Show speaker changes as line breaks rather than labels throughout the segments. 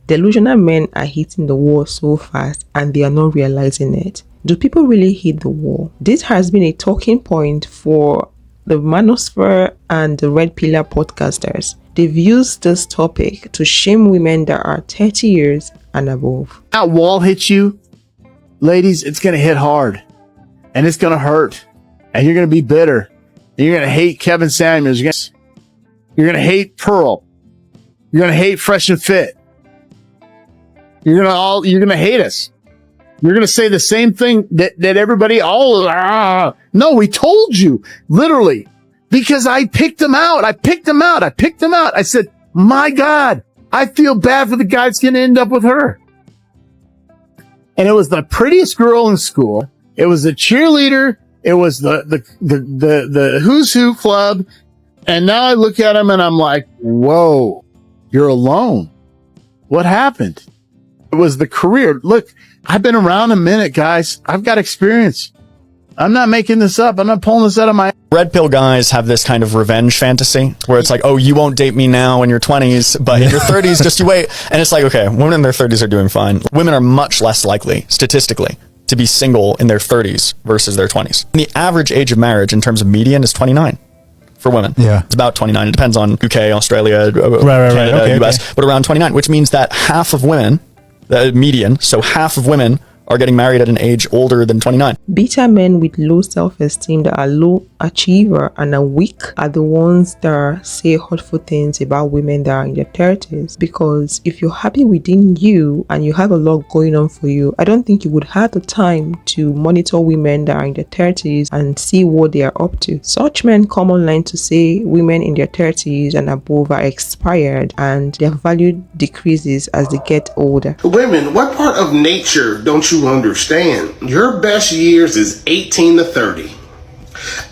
Delusional men are hitting the wall so fast and they are not realizing it. Do people really hit the wall? This has been a talking point for the Manosphere and the Red Pillar podcasters. They've used this topic to shame women that are 30 years and above.
That wall hits you, ladies, it's going to hit hard and it's going to hurt and you're going to be bitter. And you're going to hate Kevin Samuels. You're going to hate Pearl. You're going to hate Fresh and Fit. You're going to hate us. You're going to say the same thing that everybody, no, we told you, literally, because I picked them out. I said, my God, I feel bad for the guy that's going to end up with her. And it was the prettiest girl in school. It was the cheerleader. It was the Who's Who club. And now I look at him and I'm like, whoa, you're alone. What happened? It was the career. Look, I've been around a minute, guys. I've got experience. I'm not making this up. I'm not pulling this out of my...
Red pill guys have this kind of revenge fantasy where it's like, oh, you won't date me now in your 20s, but in your 30s, just you wait. And it's like, okay, women in their 30s are doing fine. Women are much less likely, statistically, to be single in their 30s versus their 20s. And the average age of marriage in terms of median is 29 for women. Yeah. It's about 29. It depends on UK, Australia, Canada, okay, US, but around 29, which means that half of women, the median, so half of women are getting married at an age older than 29.
Beta men with low self-esteem that are low achiever and are weak are the ones that say hurtful things about women that are in their 30s. Because if you're happy within you and you have a lot going on for you, I don't think you would have the time to monitor women that are in their 30s and see what they are up to. Such men come online to say women in their 30s and above are expired and their value decreases as they get older.
Women, what part of nature don't you understand? Your best years is 18 to 30.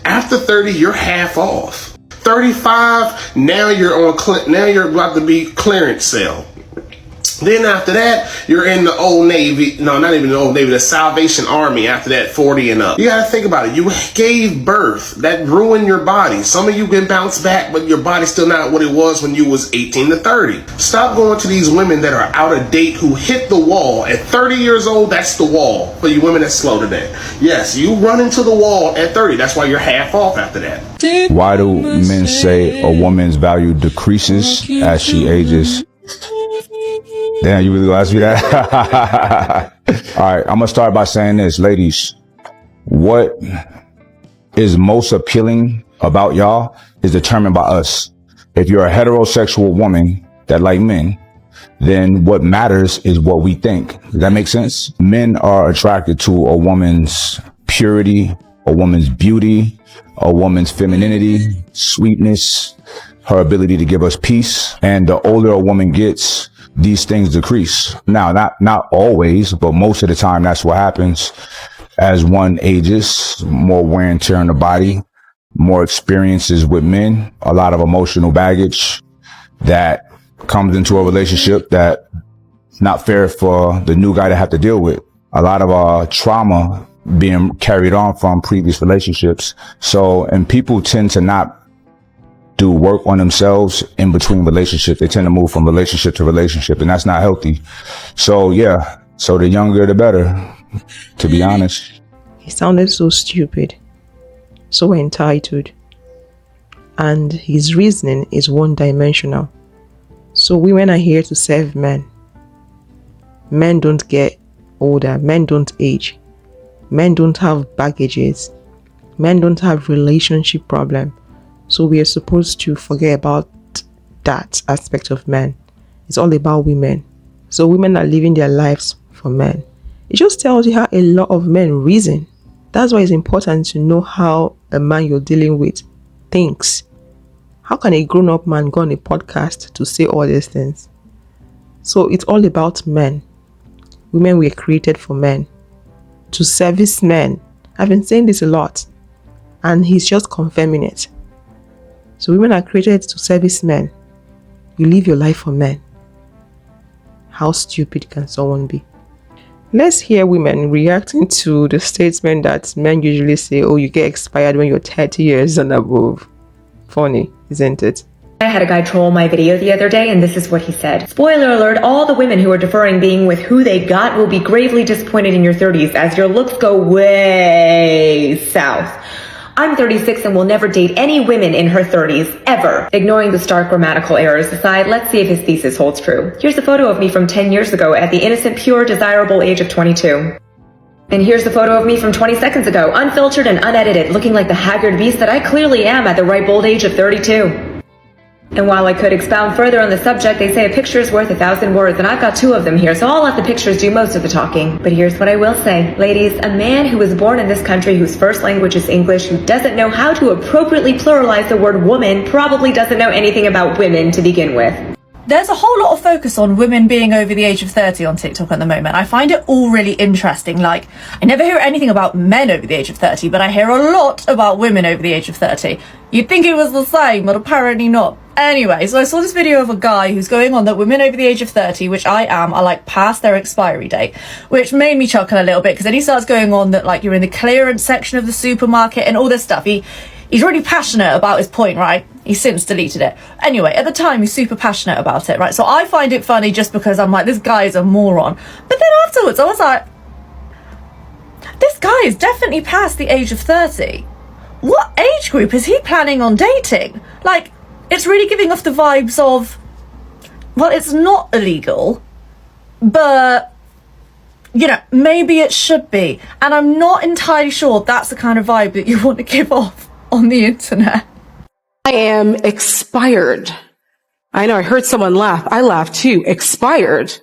After 30, you're half off. 35, now you're about to be clearance sale. Then after that, you're in the Old Navy. No, not even the Old Navy, the Salvation Army after that, 40 and up. You gotta think about it. You gave birth. That ruined your body. Some of you can bounce back, but your body's still not what it was when you was 18 to 30. Stop going to these women that are out of date who hit the wall. At 30 years old, that's the wall for you women that's slow to that. Yes, you run into the wall at 30. That's why you're half off after that.
Why do men say a woman's value decreases as she ages? Damn, you really gonna ask me that? All right, I'm gonna start by saying this, ladies. What is most appealing about y'all is determined by us. If you're a heterosexual woman that like men, then what matters is what we think. Does that make sense? Men are attracted to a woman's purity, a woman's beauty, a woman's femininity, sweetness, her ability to give us peace. And the older a woman gets, these things decrease. Now, not always, but most of the time, that's what happens. As one ages, more wear and tear on the body, more experiences with men, a lot of emotional baggage that comes into a relationship that not fair for the new guy to have to deal with. A lot of trauma being carried on from previous relationships. So, and people tend to not do work on themselves in between relationships. They tend to move from relationship to relationship, and that's not healthy. So yeah, so the younger the better, to be honest.
He sounded so stupid, so entitled, and his reasoning is one-dimensional. So women are here to serve men. Men don't get older, men don't age, men don't have baggages, men don't have relationship problem. So we are supposed to forget about that aspect of men. It's all about women. So women are living their lives for men. It just tells you how a lot of men reason. That's why it's important to know how a man you're dealing with thinks. How can a grown-up man go on a podcast to say all these things? So it's all about men. Women were created for men, to service men. I've been saying this a lot, and he's just confirming it. So women are created to service men. You live your life for men. How stupid can someone be? Let's hear women reacting to the statement that men usually say, oh, you get expired when you're 30 years and above. Funny, isn't it?
I had a guy troll my video the other day, and this is what he said. Spoiler alert, all the women who are deferring being with who they got will be gravely disappointed in your 30s as your looks go way south. I'm 36 and will never date any women in her 30s, ever. Ignoring the stark grammatical errors aside, let's see if his thesis holds true. Here's a photo of me from 10 years ago at the innocent, pure, desirable age of 22. And here's the photo of me from 20 seconds ago, unfiltered and unedited, looking like the haggard beast that I clearly am at the ripe old age of 32. And while I could expound further on the subject, they say a picture is worth 1,000 words, and I've got 2 of them here, so I'll let the pictures do most of the talking. But here's what I will say. Ladies, a man who was born in this country whose first language is English, who doesn't know how to appropriately pluralize the word woman, probably doesn't know anything about women to begin with.
There's a whole lot of focus on women being over the age of 30 on TikTok at the moment. I find it all really interesting. Like, I never hear anything about men over the age of 30, but I hear a lot about women over the age of 30. You'd think it was the same, but apparently not. Anyway, so I saw this video of a guy who's going on that women over the age of 30, which I am, are like past their expiry date, which made me chuckle a little bit, because then he starts going on that like you're in the clearance section of the supermarket and all this stuff. He's really passionate about his point, right? He's since deleted it. Anyway, at the time, he's super passionate about it, right? So I find it funny just because I'm like, this guy is a moron. But then afterwards, I was like, this guy is definitely past the age of 30. What age group is he planning on dating? Like, it's really giving off the vibes of, well, it's not illegal, but, you know, maybe it should be. And I'm not entirely sure that's the kind of vibe that you want to give off on the internet.
I am expired. I know, I heard someone laugh. I laughed too. Expired.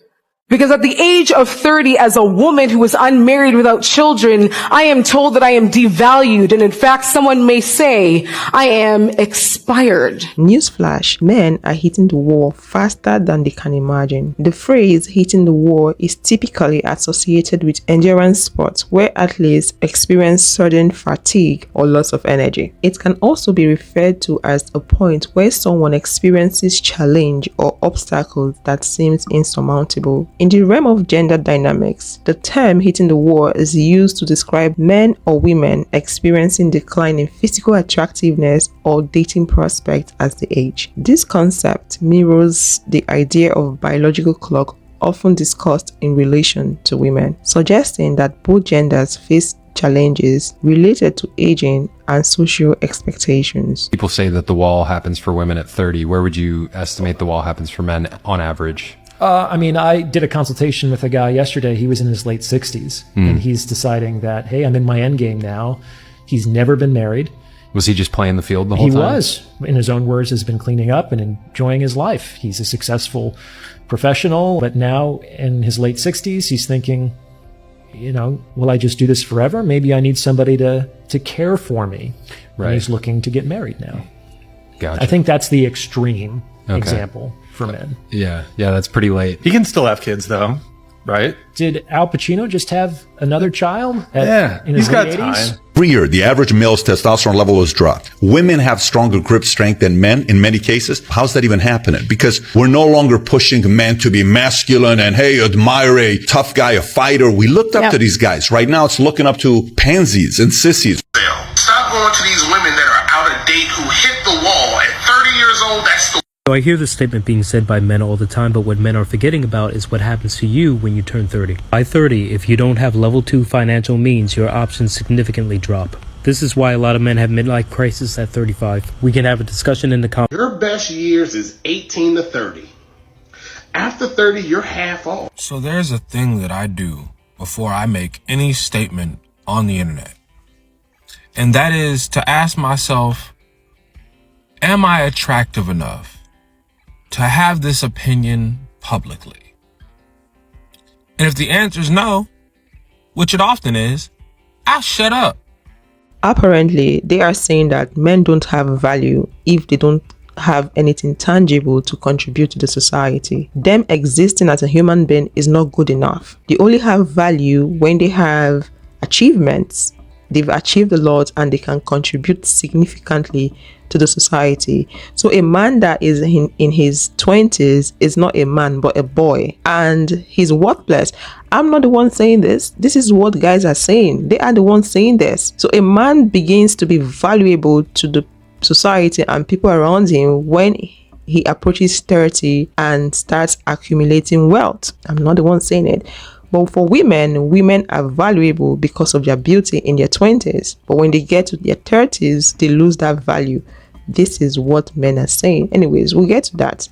Because at the age of 30, as a woman who is unmarried without children, I am told that I am devalued. And in fact, someone may say I am expired.
Newsflash, men are hitting the wall faster than they can imagine. The phrase hitting the wall is typically associated with endurance sports where athletes experience sudden fatigue or loss of energy. It can also be referred to as a point where someone experiences challenge or obstacles that seems insurmountable. In the realm of gender dynamics, the term hitting the wall is used to describe men or women experiencing decline in physical attractiveness or dating prospects as they age. This concept mirrors the idea of biological clock often discussed in relation to women, suggesting that both genders face challenges related to aging and social expectations.
People say that the wall happens for women at 30. Where would you estimate the wall happens for men on average?
I mean, I did a consultation with a guy yesterday. He was in his late 60s, and he's deciding that, hey, I'm in my end game now. He's never been married.
Was he just playing the field the whole time?
He was, in his own words, has been cleaning up and enjoying his life. He's a successful professional, but now in his late 60s, he's thinking, you know, will I just do this forever? Maybe I need somebody to care for me. Right. And he's looking to get married now.
Gotcha.
I think that's the extreme example for men.
Yeah, that's pretty late. He can still have kids though, right?
Did Al Pacino just have another child? In
he's
his
got
late
time.
80s?
Every year, the average male's testosterone level is dropped. Women have stronger grip strength than men in many cases. How's that even happening? Because we're no longer pushing men to be masculine and, hey, admire a tough guy, a fighter. We looked up to these guys. Right now, it's looking up to pansies and sissies.
Stop going to these women that are out of date who hit the wall at 30 years old. That's the
So I hear this statement being said by men all the time, but what men are forgetting about is what happens to you when you turn 30. By 30, if you don't have level 2 financial means, your options significantly drop. This is why a lot of men have midlife crisis at 35. We can have a discussion in the comments.
Your best years is 18 to 30. After 30, you're half off.
So there's a thing that I do before I make any statement on the internet. And that is to ask myself, am I attractive enough to have this opinion publicly? And if the answer is no, which it often is, I shut up.
Apparently, they are saying that men don't have value if they don't have anything tangible to contribute to the society. Them existing as a human being is not good enough. They only have value when they have achievements. They've achieved a lot and they can contribute significantly to the society. So a man that is in his 20s is not a man but a boy, and he's worthless. I'm not the one saying this. This is what guys are saying. They are the ones saying this. So a man begins to be valuable to the society and people around him when he approaches 30 and starts accumulating wealth. I'm not the one saying it. But for women, women are valuable because of their beauty in their 20s. But when they get to their 30s, they lose that value. This is what men are saying. Anyways, we'll get to that.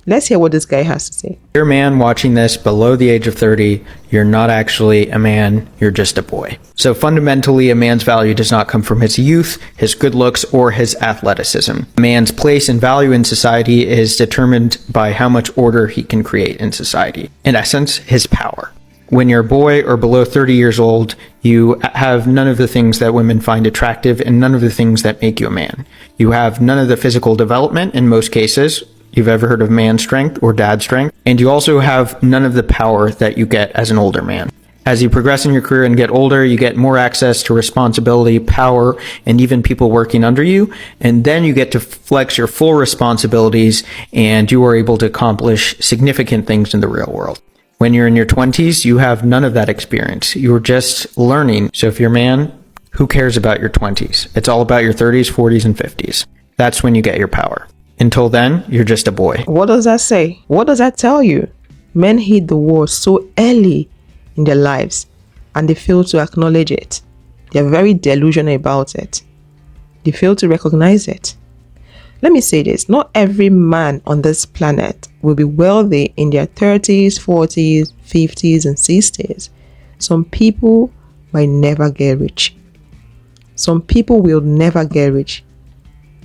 Let's hear what this guy has to say.
You're a man watching this below the age of 30, you're not actually a man, you're just a boy. So fundamentally, a man's value does not come from his youth, his good looks, or his athleticism. A man's place and value in society is determined by how much order he can create in society. In essence, his power. When you're a boy or below 30 years old, you have none of the things that women find attractive and none of the things that make you a man. You have none of the physical development in most cases. You've ever heard of man strength or dad strength, and you also have none of the power that you get as an older man. As you progress in your career and get older, you get more access to responsibility, power, and even people working under you, and then you get to flex your full responsibilities, and you are able to accomplish significant things in the real world. When you're in your 20s, you have none of that experience. You're just learning. So if you're a man, who cares about your 20s? It's all about your 30s, 40s, and 50s. That's when you get your power. Until then, you're just a boy.
What does that say? What does that tell you? Men hit the wall so early in their lives and they fail to acknowledge it. They're very delusional about it. They fail to recognize it. Let me say this, not every man on this planet will be wealthy in their 30s, 40s, 50s, and 60s. Some people might never get rich. Some people will never get rich.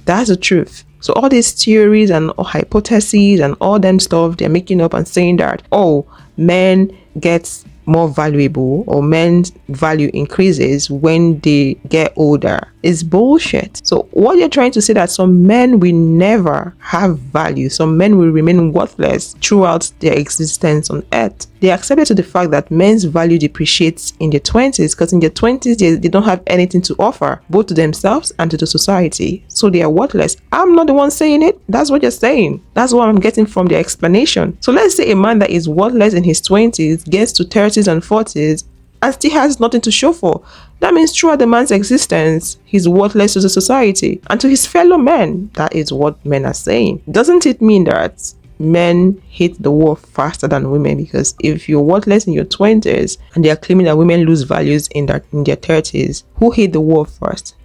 That's the truth. So all these theories and hypotheses and all them stuff they're making up and saying that, oh, men get more valuable or men's value increases when they get older is bullshit. So what you're trying to say that some men will never have value, some men will remain worthless throughout their existence on earth. They accepted to the fact that men's value depreciates in their 20s because in their 20s they don't have anything to offer both to themselves and to the society. So they are worthless. I'm not the one saying it. That's what you're saying. That's what I'm getting from the explanation. So let's say a man that is worthless in his 20s gets to 30s and 40s and still has nothing to show for. That means throughout the man's existence, he's worthless to the society and to his fellow men. That is what men are saying. Doesn't it mean that men hit the wall faster than women? Because if you're worthless in your 20s and they are claiming that women lose values in their 30s, who hit the wall first?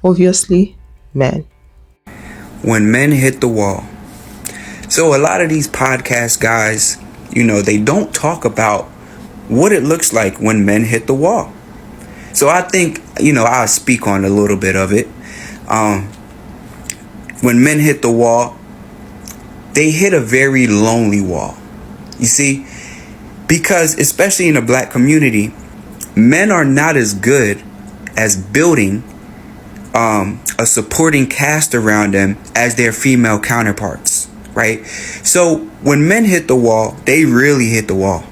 Obviously, men.
When men hit the wall. So a lot of these podcast guys, they don't talk about what it looks like when men hit the wall. So I think, I'll speak on a little bit of it. When men hit the wall, they hit a very lonely wall. You see, because especially in the black community, men are not as good as building a supporting cast around them as their female counterparts, right? So when men hit the wall, they really hit the wall.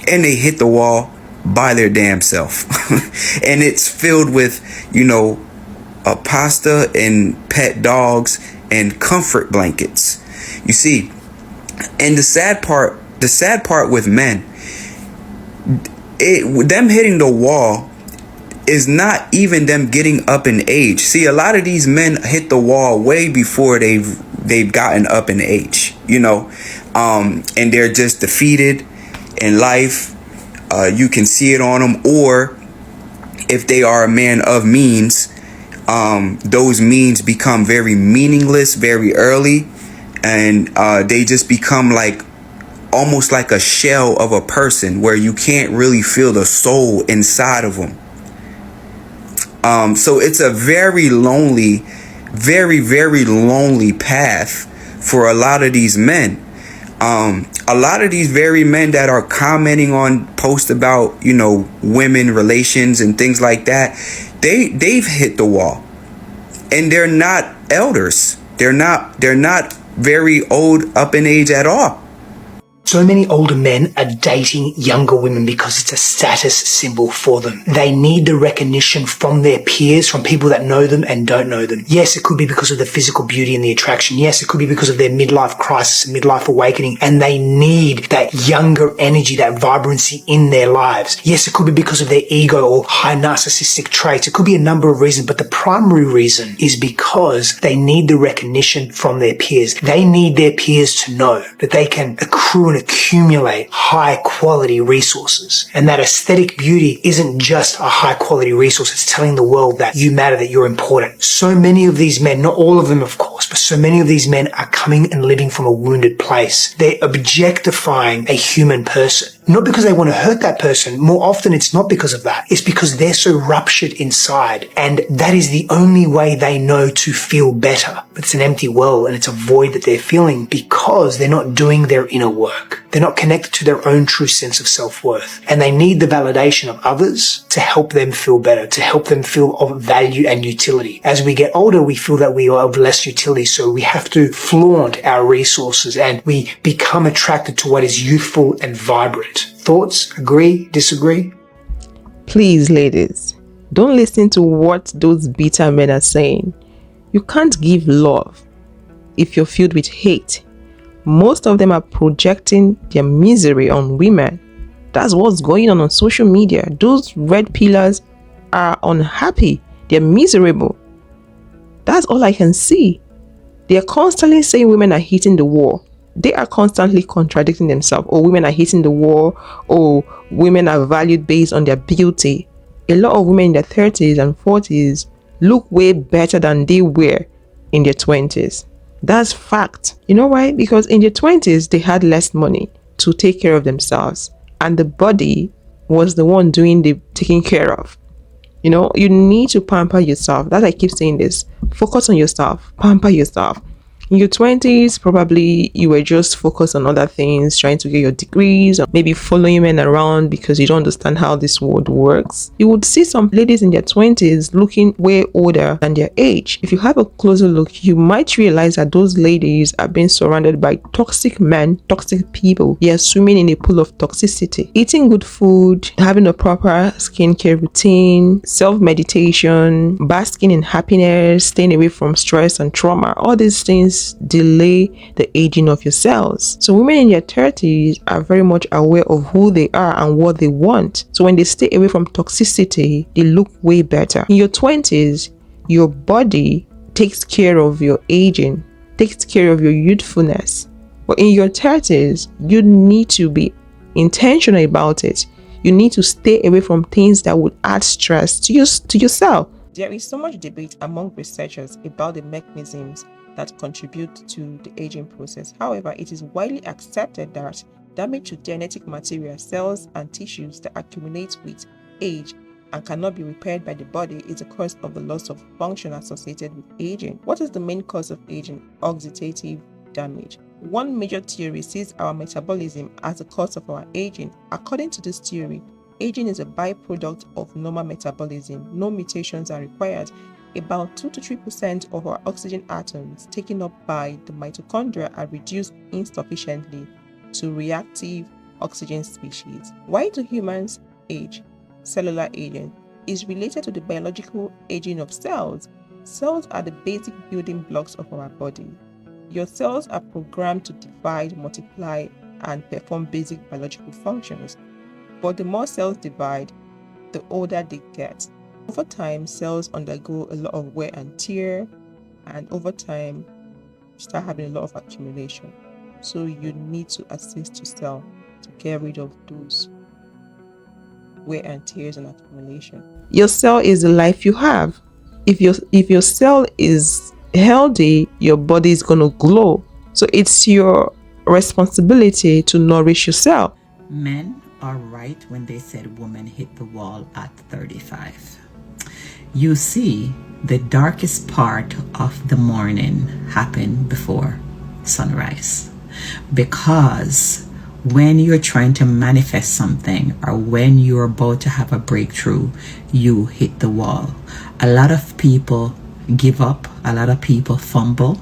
And they hit the wall by their damn self. And it's filled with, a pasta and pet dogs and comfort blankets. You see, and the sad part with men, them hitting the wall is not even them getting up in age. See, a lot of these men hit the wall way before they've gotten up in age, and they're just defeated in life. You can see it on them, or if they are a man of means, those means become very meaningless very early, and they just become almost like a shell of a person where you can't really feel the soul inside of them. So it's a very lonely, very, very lonely path for a lot of these men. A lot of these very men that are commenting on posts about, women relations and things like that, they've hit the wall, and they're not elders. They're not very old up in age at all.
So many older men are dating younger women because it's a status symbol for them. They need the recognition from their peers, from people that know them and don't know them. Yes, it could be because of the physical beauty and the attraction. Yes, it could be because of their midlife crisis and midlife awakening, and they need that younger energy, that vibrancy in their lives. Yes, it could be because of their ego or high narcissistic traits. It could be a number of reasons, but the primary reason is because they need the recognition from their peers. They need their peers to know that they can accrue and accumulate high quality resources. And that aesthetic beauty isn't just a high quality resource. It's telling the world that you matter, that you're important. So many of these men, not all of them of course, but so many of these men are coming and living from a wounded place. They're objectifying a human person. Not because they want to hurt that person. More often it's not because of that. It's because they're so ruptured inside. And that is the only way they know to feel better. But it's an empty well and it's a void that they're feeling because they're not doing their inner work. They're not connected to their own true sense of self-worth. And they need the validation of others to help them feel better, to help them feel of value and utility. As we get older, we feel that we are of less utility. So we have to flaunt our resources and we become attracted to what is youthful and vibrant. Thoughts? Agree? Disagree?
Please, ladies, don't listen to what those bitter men are saying. You can't give love if you're filled with hate. Most of them are projecting their misery on women. That's what's going on social media. Those red pillars are unhappy. They're miserable. That's all I can see. They are constantly saying women are hitting the wall. They are constantly contradicting themselves. Or women are hitting the wall. Or women are valued based on their beauty. A lot of women in their 30s and 40s look way better than they were in their 20s. That's fact. You know why? Because in their 20s, they had less money to take care of themselves. And the body was the one doing the taking care of. You know, you need to pamper yourself. That I keep saying this. Focus on yourself. Pamper yourself. In your 20s, probably you were just focused on other things, trying to get your degrees, or maybe following men around because you don't understand how this world works. You would see some ladies in their 20s looking way older than their age. If you have a closer look, you might realize that those ladies are being surrounded by toxic men, toxic people. They are swimming in a pool of toxicity. Eating good food, having a proper skincare routine, self-meditation, basking in happiness, staying away from stress and trauma, all these things delay the aging of your cells. So women in their 30s are very much aware of who they are and what they want. So when they stay away from toxicity, they look way better. In your 20s, your body takes care of your aging, takes care of your youthfulness. But in your 30s, you need to be intentional about it. You need to stay away from things that would add stress to yourself. There is so much debate among researchers about the mechanisms that contribute to the aging process. However, it is widely accepted that damage to genetic material, cells and tissues that accumulate with age and cannot be repaired by the body is a cause of the loss of function associated with aging. What is the main cause of aging? Oxidative damage. One major theory sees our metabolism as the cause of our aging. According to this theory, aging is a byproduct of normal metabolism. No mutations are required. About 2 to 3% of our oxygen atoms taken up by the mitochondria are reduced insufficiently to reactive oxygen species. Why do humans age? Cellular aging is related to the biological aging of cells. Cells are the basic building blocks of our body. Your cells are programmed to divide, multiply, and perform basic biological functions. But the more cells divide, the older they get. Over time, cells undergo a lot of wear and tear, and over time, you start having a lot of accumulation. So you need to assist your cell to get rid of those wear and tears and accumulation. Your cell is the life you have. If your cell is healthy, your body is going to glow. So it's your responsibility to nourish your cell.
Men are right when they said women hit the wall at 35. You see, the darkest part of the morning happen before sunrise, because when you're trying to manifest something or when you're about to have a breakthrough, you hit the wall. A lot of people give up, a lot of people fumble,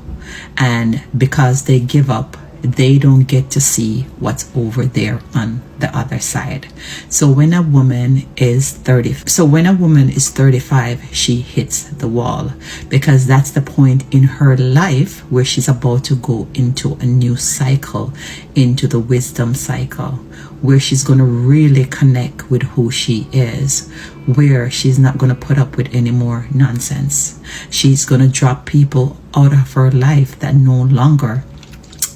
and because they give up, they don't get to see what's over there on the other side. So when a woman is 35, she hits the wall, because that's the point in her life where she's about to go into a new cycle, into the wisdom cycle, where she's going to really connect with who she is, where she's not going to put up with any more nonsense. She's going to drop people out of her life that no longer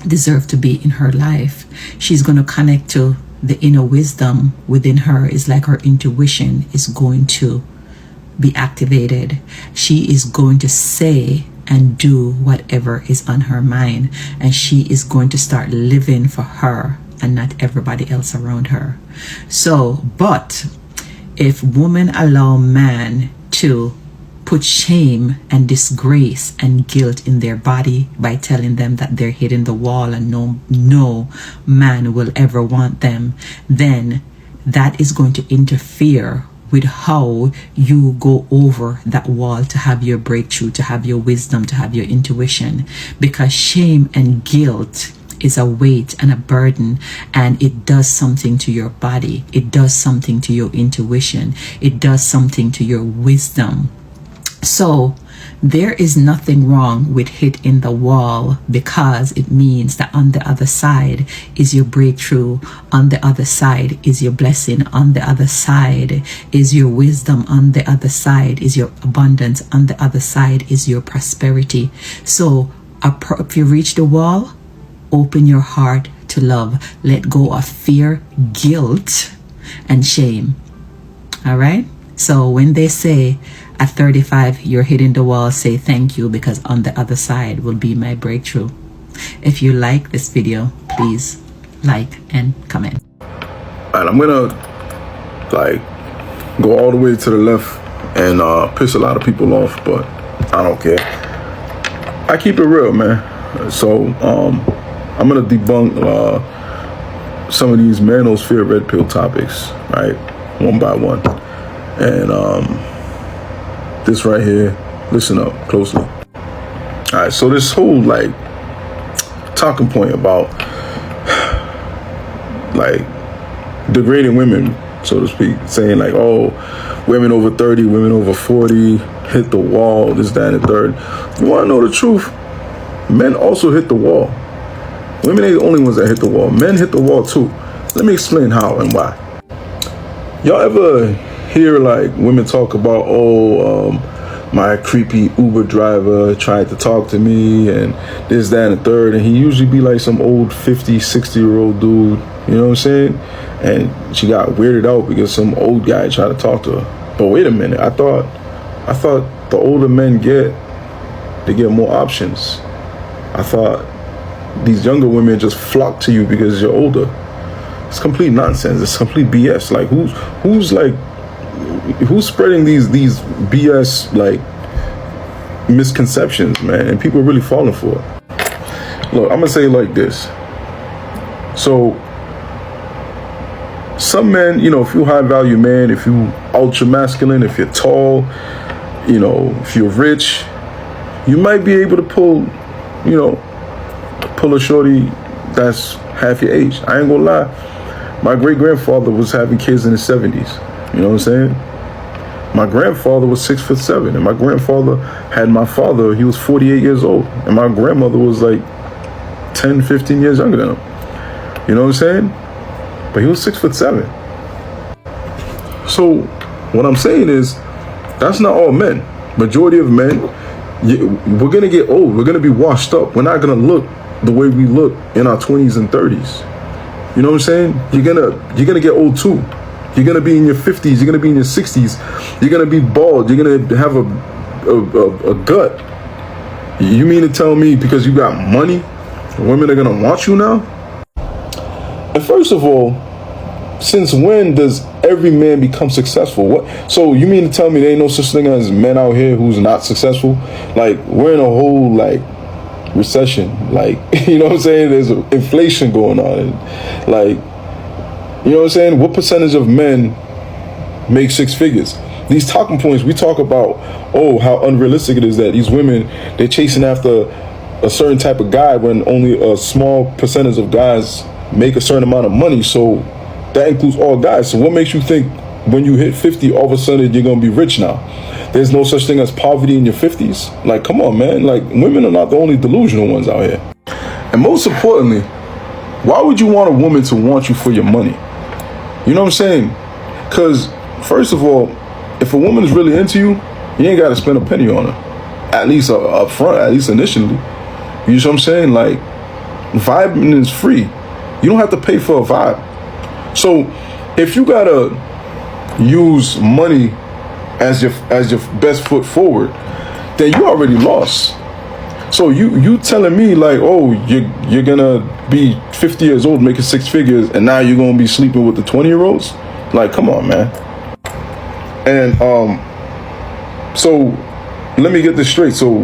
deserve to be in her life. She's going to connect to the inner wisdom within her. Is like her intuition is going to be activated. She is going to say and do whatever is on her mind, and she is going to start living for her and not everybody else around her. So, but if women allow man to put shame and disgrace and guilt in their body by telling them that they're hitting the wall and no man will ever want them, then that is going to interfere with how you go over that wall to have your breakthrough, to have your wisdom, to have your intuition. Because shame and guilt is a weight and a burden, and it does something to your body. It does something to your intuition. It does something to your wisdom. So there is nothing wrong with hitting the wall, because it means that on the other side is your breakthrough. On the other side is your blessing. On the other side is your wisdom. On the other side is your abundance. On the other side is your prosperity. So if you reach the wall, open your heart to love. Let go of fear, guilt, and shame. All right? So when they say at 35 you're hitting the wall, say thank you, because on the other side will be my breakthrough. If you like this video, please like and comment.
And I'm gonna go all the way to the left and piss a lot of people off, but I don't care. I keep it real, man. So I'm gonna debunk some of these manosphere red pill topics, right, one by one. And this right here, listen up closely. All right, so this whole talking point about degrading women, so to speak, saying oh, women over 30, women over 40 hit the wall, this, that, and the third. You want to know the truth? Men also hit the wall. Women ain't the only ones that hit the wall. Men hit the wall too. Let me explain how and why. Y'all ever hear women talk about, my creepy Uber driver tried to talk to me and this, that, and the third, and he usually be some old 50, 60-year-old dude, you know what I'm saying? And she got weirded out because some old guy tried to talk to her. But wait a minute, I thought the older men get more options. I thought these younger women just flock to you because you're older. It's complete nonsense. It's complete BS. Who's spreading these BS misconceptions, man? And people are really falling for it. Look, I'm gonna say it like this. So some men, if you're a high value man, if you ultra masculine, if you're tall, if you're rich, you might be able to pull a shorty that's half your age. I ain't gonna lie. My great grandfather was having kids in his 70s. You know what I'm saying? My grandfather was 6'7", and my grandfather had my father. He was 48 years old, and my grandmother was 10, 15 years younger than him. You know what I'm saying? But he was 6'7". So what I'm saying is, that's not all men. Majority of men, we're gonna get old. We're gonna be washed up. We're not gonna look the way we look in our 20s and 30s. You know what I'm saying? You're gonna get old too. You're gonna be in your 50s. You're gonna be in your 60s. You're gonna be bald. You're gonna have a gut. You mean to tell me because you got money, women are gonna want you now? And first of all, since when does every man become successful? What? So you mean to tell me there ain't no such thing as men out here who's not successful? We're in a whole recession. You know what I'm saying? There's inflation going on. And, you know what I'm saying? What percentage of men make six figures? These talking points, we talk about, how unrealistic it is that these women, they're chasing after a certain type of guy when only a small percentage of guys make a certain amount of money. So that includes all guys. So what makes you think when you hit 50, all of a sudden you're going to be rich now? There's no such thing as poverty in your 50s. Like, come on, man. Like, women are not the only delusional ones out here. And most importantly, why would you want a woman to want you for your money? You know what I'm saying? Because, first of all, if a woman is really into you, you ain't got to spend a penny on her. At least up front, at least initially. You know what I'm saying? Like, vibing is free. You don't have to pay for a vibe. So, if you got to use money as your best foot forward, then you already lost. So you telling me like, oh, you're gonna be 50 years old making 6 figures and now you're gonna be sleeping with the 20-year-olds? Like, come on, man. And so let me get this straight. So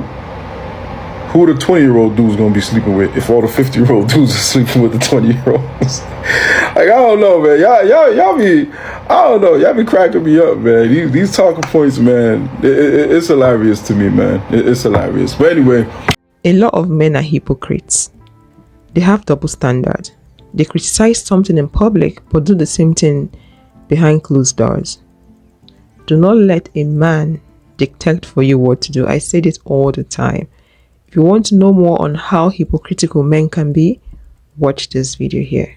who the 20-year-old dude's gonna be sleeping with if all the 50-year-old dudes are sleeping with the 20-year-olds? Like, I don't know, man. Y'all be, I don't know. Y'all be cracking me up, man. These talking points, man. It's hilarious to me, man. It's hilarious. But anyway,
a lot of men are hypocrites. They have double standard. They criticize something in public but do the same thing behind closed doors. Do not let a man dictate for you what to do. I say this all the time. If you want to know more on how hypocritical men can be, watch this video here.